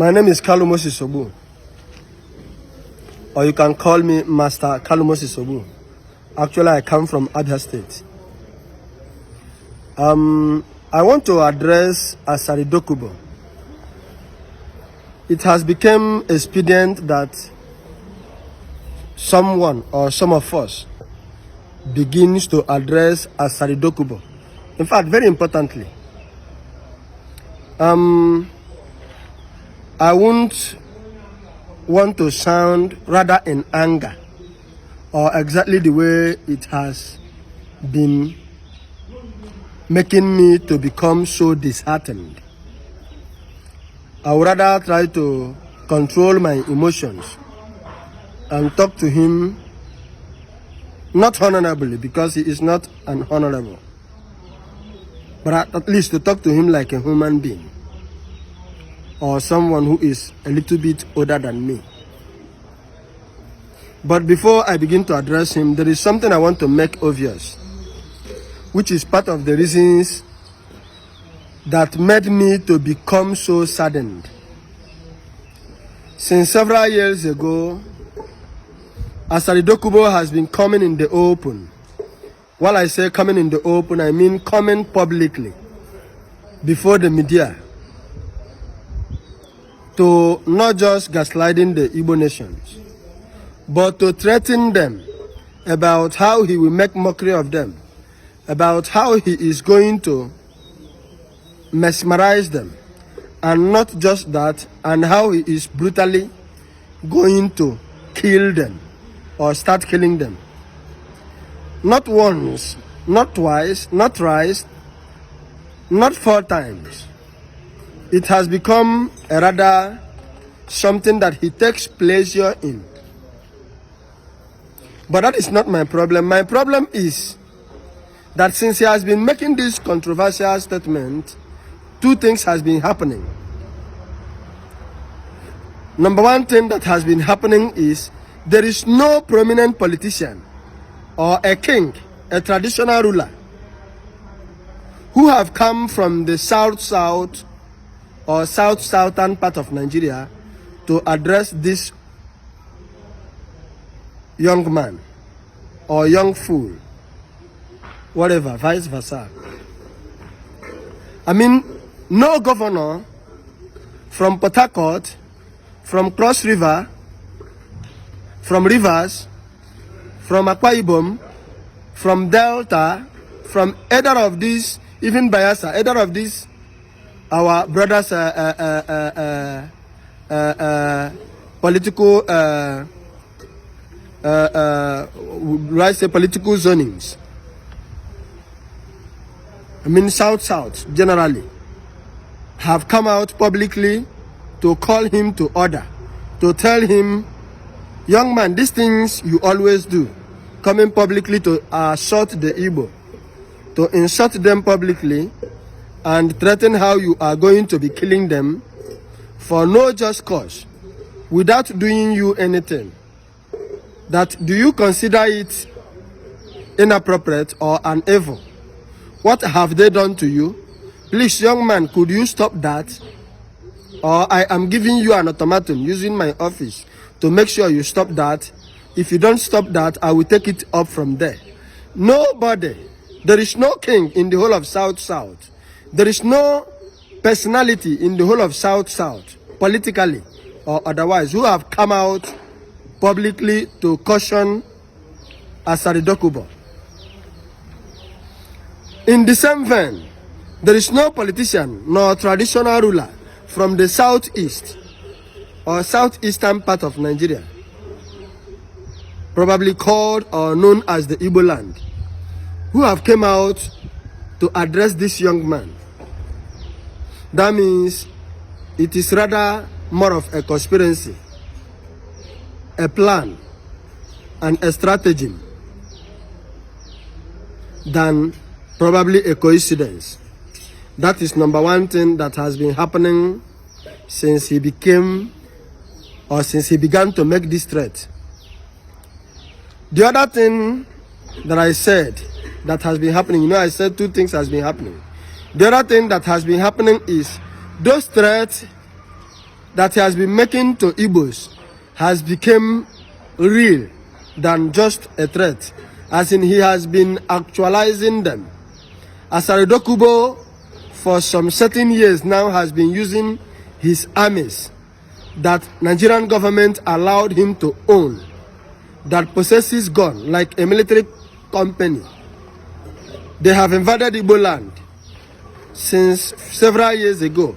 My name is Kalumosi Sobu, or you can call me Master Kalumosi Sobu. Actually, I come from Abia State. I want to address Asari Dokubo. It has become expedient that someone or some of us begins to address Asari Dokubo. In fact, very importantly, I won't want to sound rather in anger or exactly the way it has been making me to become so disheartened. I would rather try to control my emotions and talk to him not honorably, because he is not an honorable, but at least to talk to him like a human being or someone who is a little bit older than me. But before I begin to address him, there is something I want to make obvious, which is part of the reasons that made me to become so saddened. Since several years ago, Asari Dokubo has been coming in the open. While I say coming in the open, I mean coming publicly before the media to not just gaslighting the Igbo nations, but to threaten them about how he will make mockery of them, about how he is going to mesmerize them, and not just that, and how he is brutally going to kill them or start killing them. Not once, not twice, not thrice, not 4 times. It has become a rather something that he takes pleasure in. But that is not my problem. My problem is that since he has been making this controversial statement, 2 things has been happening. Number 1 thing that has been happening is there is no prominent politician or a king, a traditional ruler, who have come from the south or southern part of Nigeria to address this young man or young fool, whatever, vice versa. I mean, no governor from Port Harcourt, from Cross River, from Rivers, from Akwa Ibom, from Delta, from either of these, even Bayelsa, either of these, our brothers' political, political zonings. I mean, South generally have come out publicly to call him to order, to tell him, young man, these things you always do, coming publicly to assault the Igbo, to insult them publicly and threaten how you are going to be killing them for no just cause, without doing you anything. That, do you consider it inappropriate or an evil? What have they done to you? Please, young man, could you stop that? Or I am giving you an ultimatum using my office to make sure you stop that. If you don't stop that, I will take it up from there. Nobody, there is no king in the whole of South. There is no personality in the whole of South, politically or otherwise, who have come out publicly to caution Asari Dokubo. In the same vein, there is no politician nor traditional ruler from the southeast or southeastern part of Nigeria, probably called or known as the Igbo land, who have come out to address this young man. That means it is rather more of a conspiracy, a plan, and a strategy than probably a coincidence. That is number 1 thing that has been happening since he became, or since he began to make this threat. The other thing that I said that has been happening, I said 2 things has been happening. The other thing that has been happening is those threats that he has been making to Igbos has become real than just a threat, as in he has been actualizing them. Asari Dokubo, for some certain years now, has been using his armies that Nigerian government allowed him to own, that possesses gun like a military company. They have invaded Igbo land since several years ago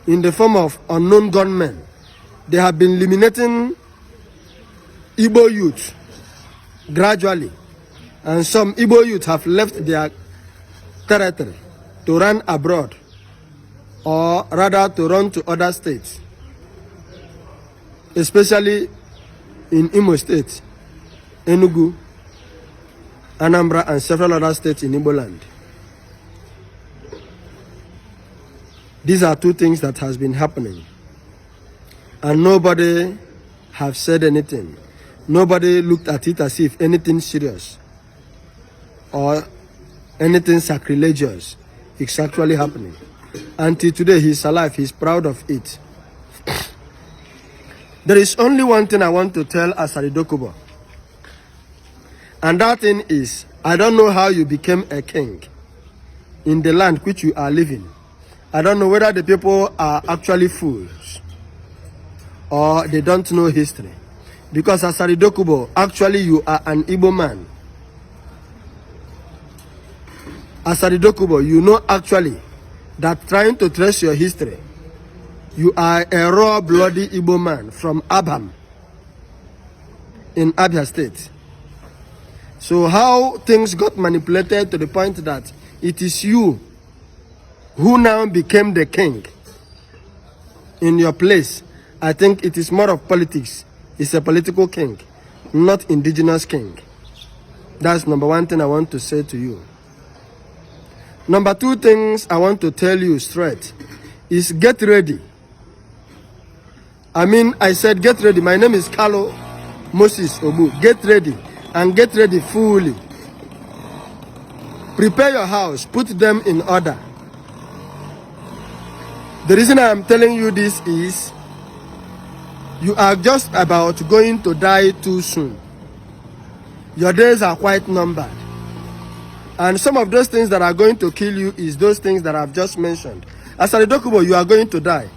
in the form of unknown gunmen. They have been eliminating Igbo youth gradually, and some Igbo youth have left their territory to run abroad, or rather to run to other states, especially in Imo State, Enugu, Anambra, and several other states in Igbo land. These are two things that has been happening, and nobody have said anything. Nobody looked at it as if anything serious or anything sacrilegious is actually happening. Until today, he's alive. He's proud of it. There is only one thing I want to tell Asari Dokubo, and that thing is, I don't know how you became a king in the land which you are living. I don't know whether the people are actually fools or they don't know history. Because Asari Dokubo, actually you are an Igbo man. Asari Dokubo, you know actually that trying to trace your history, you are a raw, bloody Igbo man from Abham in Abia State. So how things got manipulated to the point that it is you who now became the king in your place, I think it is more of politics. It's a political king, not indigenous king. That's number one thing I want to say to you. Number two things I want to tell you straight is get ready. I said get ready. My name is Carlo Moses Obu. Get ready, and get ready fully. Prepare your house, put them in order. The reason I am telling you this is you are just about going to die too soon. Your days are quite numbered. And some of those things that are going to kill you is those things that I've just mentioned. Asari Dokubo, you are going to die.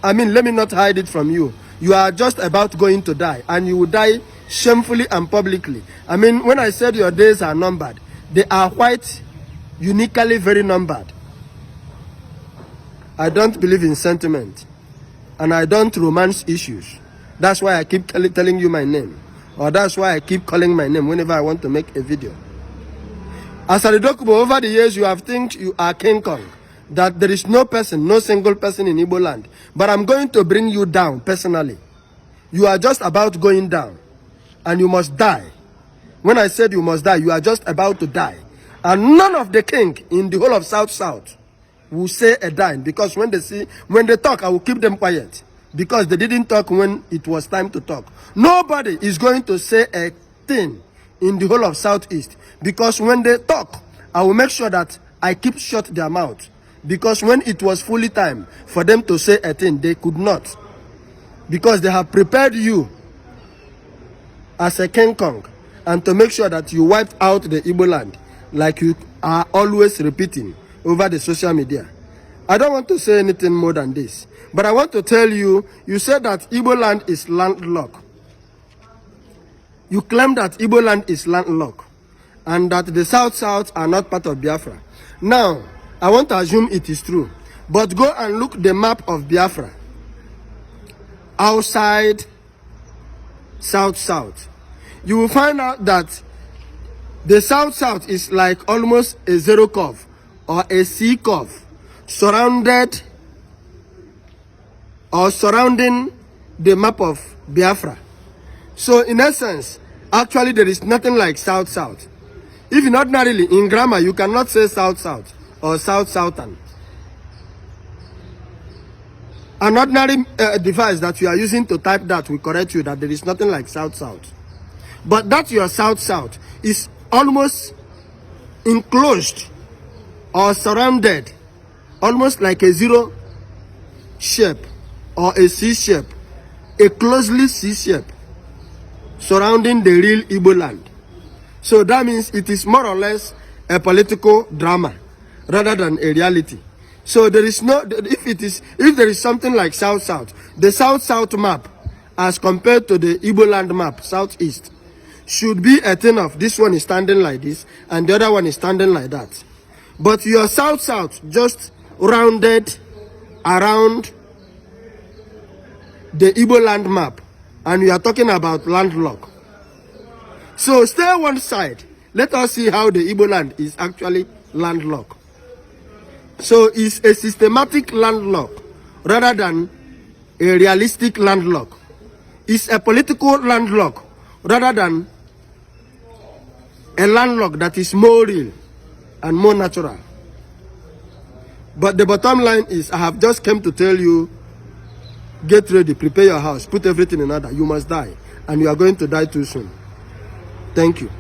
Let me not hide it from you. You are just about going to die, and you will die shamefully and publicly. When I said your days are numbered, they are quite uniquely very numbered. I don't believe in sentiment, and I don't romance issues. That's why I keep telling you my name, or that's why I keep calling my name whenever I want to make a video. Asari Dokubo, over the years you have think you are King Kong, that there is no person, no single person in Igbo land. But I'm going to bring you down personally. You are just about going down, and you must die. When I said you must die, you are just about to die. And none of the king in the whole of South will say a dime, because when they talk, I will keep them quiet, because they didn't talk when it was time to talk. Nobody is going to say a thing in the whole of Southeast, because when they talk, I will make sure that I keep shut their mouth, because when it was fully time for them to say a thing, they could not, because they have prepared you as a King Kong, and to make sure that you wiped out the Igbo land, like you are always repeating over the social media. I don't want to say anything more than this, but I want to tell you, you said that Igbo land is landlocked. You claim that Igbo land is landlocked, and that the South are not part of Biafra. Now, I want to assume it is true, but go and look the map of Biafra outside South. You will find out that the South is like almost a zero curve or a C curve, surrounding the map of Biafra. So in essence, actually there is nothing like South. Even ordinarily in grammar, you cannot say South or Southern. An ordinary device that you are using to type that will correct you that there is nothing like South. But that your South is almost enclosed or surrounded, almost like a zero shape or a C shape, a closely C shape surrounding the real Igbo land. So that means it is more or less a political drama rather than a reality. So there is no, if there is something like South-South, the South-South map as compared to the Igbo land map, Southeast, should be a thing of this one is standing like this and the other one is standing like that. But your South-South just rounded around the Igbo land map and we are talking about landlock. So stay one side. Let us see how the Igbo land is actually landlocked. So it's a systematic landlock rather than a realistic landlock. It's a political landlock rather than a landlock that is more real and more natural. But the bottom line is, I have just come to tell you, get ready, prepare your house, put everything in order. You must die, and you are going to die too soon. Thank you.